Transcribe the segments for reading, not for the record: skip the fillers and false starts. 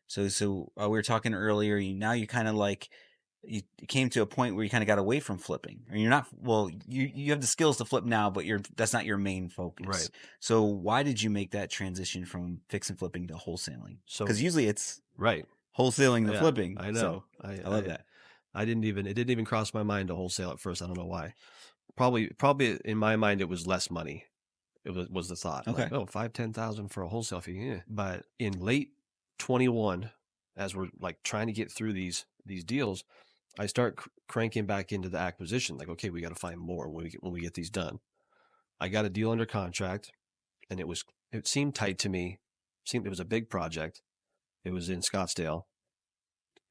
So we were talking earlier. Now you kind of like you came to a point where you kind of got away from flipping, or you're not. Well, you have the skills to flip now, but that's not your main focus. Right. So why did you make that transition from fix and flipping to wholesaling? So, Because usually it's right. wholesaling the Yeah, flipping. I know. So I love that. I didn't even, it didn't even cross my mind to wholesale at first. I don't know why. Probably in my mind, it was less money. It was the thought like, Okay. oh, 5,000-10,000 for a wholesale fee. Yeah. But in late 21, as we're like trying to get through these deals, I start cranking back into the acquisition. Like, okay, we got to find more when we get these done. I got a deal under contract, and it seemed tight to me. It was a big project. It was in Scottsdale,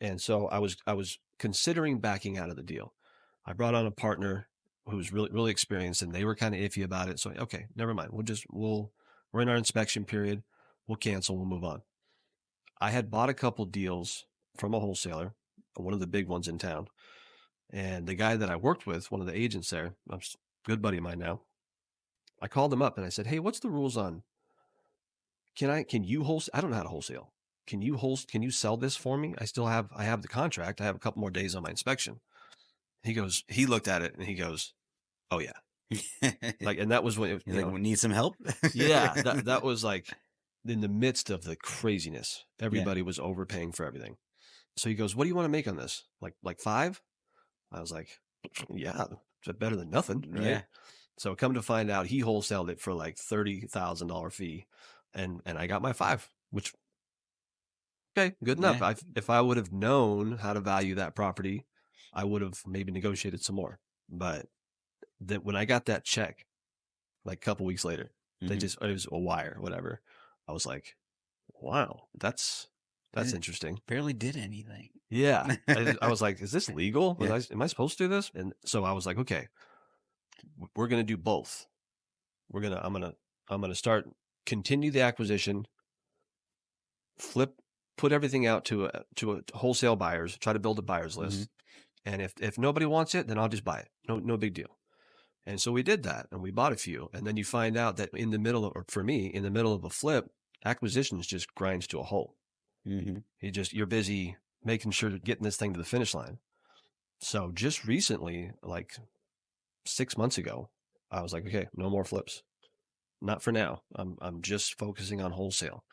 and so I was considering backing out of the deal. I brought on a partner who was really experienced, and they were kind of iffy about it. So okay, never mind. We're in our inspection period. We'll cancel. We'll move on. I had bought a couple deals from a wholesaler, one of the big ones in town, and the guy that I worked with, one of the agents there, a good buddy of mine now. I called him up and I said, "Hey, what's the rules on? Can you wholesale? I don't know how to wholesale. Can you sell this for me? I have the contract. I have a couple more days on my inspection." He looked at it and he goes, "Oh yeah." Like, and that was when He's like, we need some help. yeah, that was like in the midst of the craziness. Yeah. Everybody was overpaying for everything. So he goes, "What do you want to make on this? Like 5?" I was like, "Yeah, it's better than nothing, right?" Yeah. So come to find out, he wholesaled it for like $30,000 fee, and I got my 5, which okay, good enough. Yeah. If I would have known how to value that property, I would have maybe negotiated some more. But that when I got that check, like a couple weeks later, Mhm. it was a wire, whatever. I was like, wow, that's It interesting. barely did anything. Yeah. I was like, is this legal? Yeah. Am I supposed to do this? And so I was like, okay, we're going to do both. I'm going to continue the acquisition, put everything out to a wholesale buyers, try to build a buyers list. And if nobody wants it, then I'll just buy it. No big deal. And so we did that and we bought a few. And then you find out that in the middle of a flip, acquisitions just grinds to a halt. Mm-hmm. You're busy making sure to getting this thing to the finish line. So just recently, like 6 months ago, I was like, okay, no more flips. Not for now. I'm just focusing on wholesale.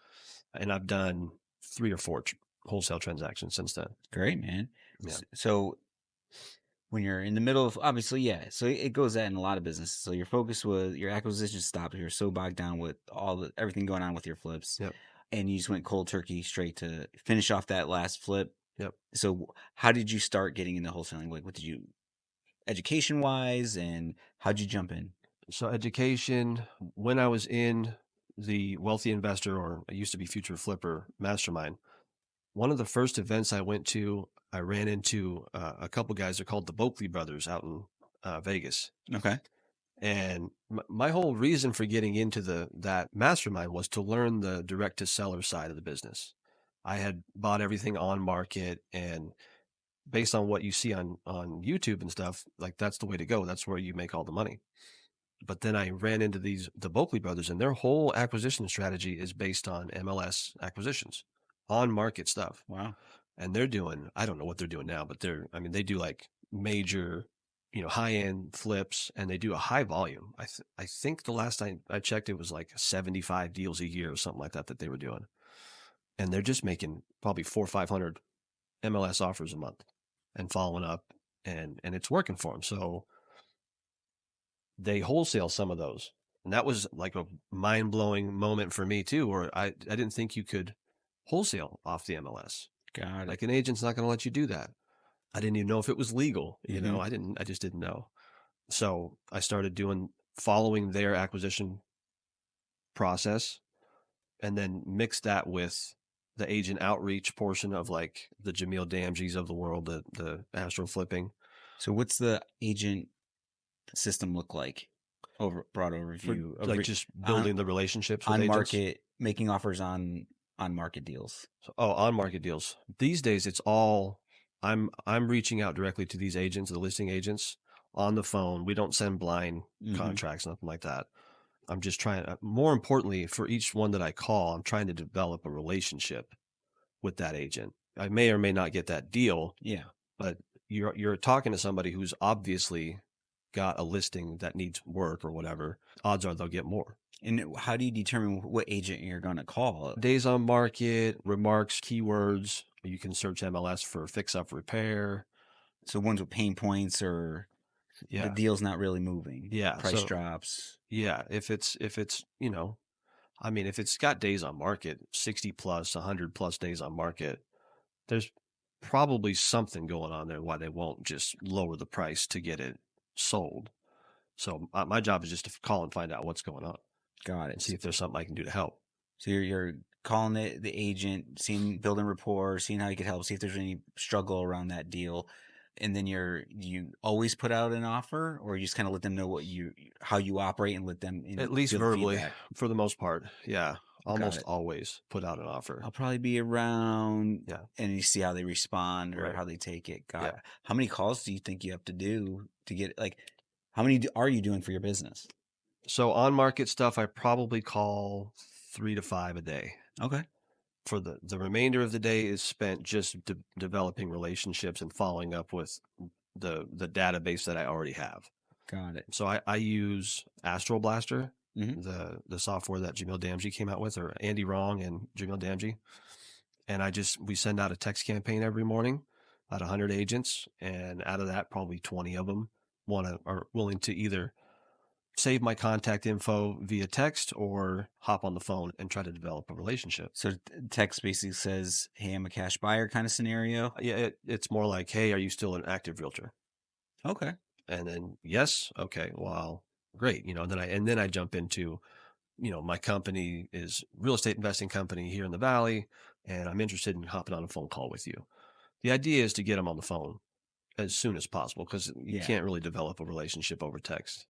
And I've done 3 or 4 wholesale transactions since then. Great, man. Yeah. So when you're in the middle of, obviously, yeah. So it goes that in a lot of businesses. So your focus was your acquisition stopped. You're so bogged down with everything going on with your flips. Yep. And you just went cold turkey straight to finish off that last flip. Yep. So how did you start getting into wholesaling? Like, what did you, education wise, and how'd you jump in? So education, when I was in the Wealthy Investor, or I used to be Future Flipper Mastermind, one of the first events I went to, I ran into a couple guys. They're called the Boakley brothers out in Vegas. Okay. And my whole reason for getting into that mastermind was to learn the direct to seller side of the business. I had bought everything on market, and based on what you see on YouTube and stuff, like that's the way to go. That's where you make all the money. But then I ran into the Boakley brothers, and their whole acquisition strategy is based on MLS acquisitions, on market stuff. Wow. And they're doing, I don't know what they're doing now, but they do like major, high end flips, and they do a high volume. I think the last time I checked, it was like 75 deals a year or something like that they were doing. And they're just making probably 400 or 500 MLS offers a month and following up, and it's working for them. So they wholesale some of those. And that was like a mind blowing moment for me too, where I didn't think you could wholesale off the MLS. Got it. Like an agent's not going to let you do that. I didn't even know if it was legal. Mm-hmm. I just didn't know. So I started following their acquisition process, and then mixed that with the agent outreach portion of like the Jamil Damjis of the world, the Astro flipping. So what's the agent system look like? Broad overview For like just building the relationships with on agents. market, making offers on market deals. So, on market deals. These days, it's all I'm reaching out directly to these agents, the listing agents, on the phone. We don't send blind contracts, nothing like that. I'm just trying. More importantly, for each one that I call, I'm trying to develop a relationship with that agent. I may or may not get that deal, Yeah. but you're talking to somebody who's obviously got a listing that needs work or whatever. Odds are they'll get more. And how do you determine what agent you're going to call? Days on market, remarks, keywords. You can search MLS for fix up repair. So ones with pain points or the Yeah. deal's not really moving. Yeah. Price drops. Yeah. If it's, if it's got days on market, 60 plus, 100 plus days on market, there's probably something going on there why they won't just lower the price to get it sold. So my job is just to call and find out what's going on. Got it. And see if there's something I can do to help. So you're calling the agent, building rapport, seeing how you could help, see if there's any struggle around that deal, and then you always put out an offer, or you just kind of let them know how you operate and let them At least give verbally, feedback? For the most part. Yeah, Got almost it. always put out an offer. I'll probably be around, Yeah, and you see how they respond or right. how they take it. Got Yeah. it. How many calls do you think you have to do to get how many are you doing for your business? So on market stuff, I probably call 3 to 5 a day. Okay. For the remainder of the day is spent just developing relationships and following up with the database that I already have. Got it. So I use Astral Blaster, Mhm. the software that Jamil Damji came out with, or Andy Wrong and Jamil Damji. And we send out a text campaign every morning, about 100 agents. And out of that, probably 20 of them are willing to either save my contact info via text or hop on the phone and try to develop a relationship. So text basically says, "Hey, I'm a cash buyer," kind of scenario. Yeah, it's more like, "Hey, are you still an active realtor?" Okay. And then, yes, okay, well, great, and then I jump into, my company is real estate investing company here in the Valley, and I'm interested in hopping on a phone call with you. The idea is to get them on the phone as soon as possible because you Yeah. can't really develop a relationship over text.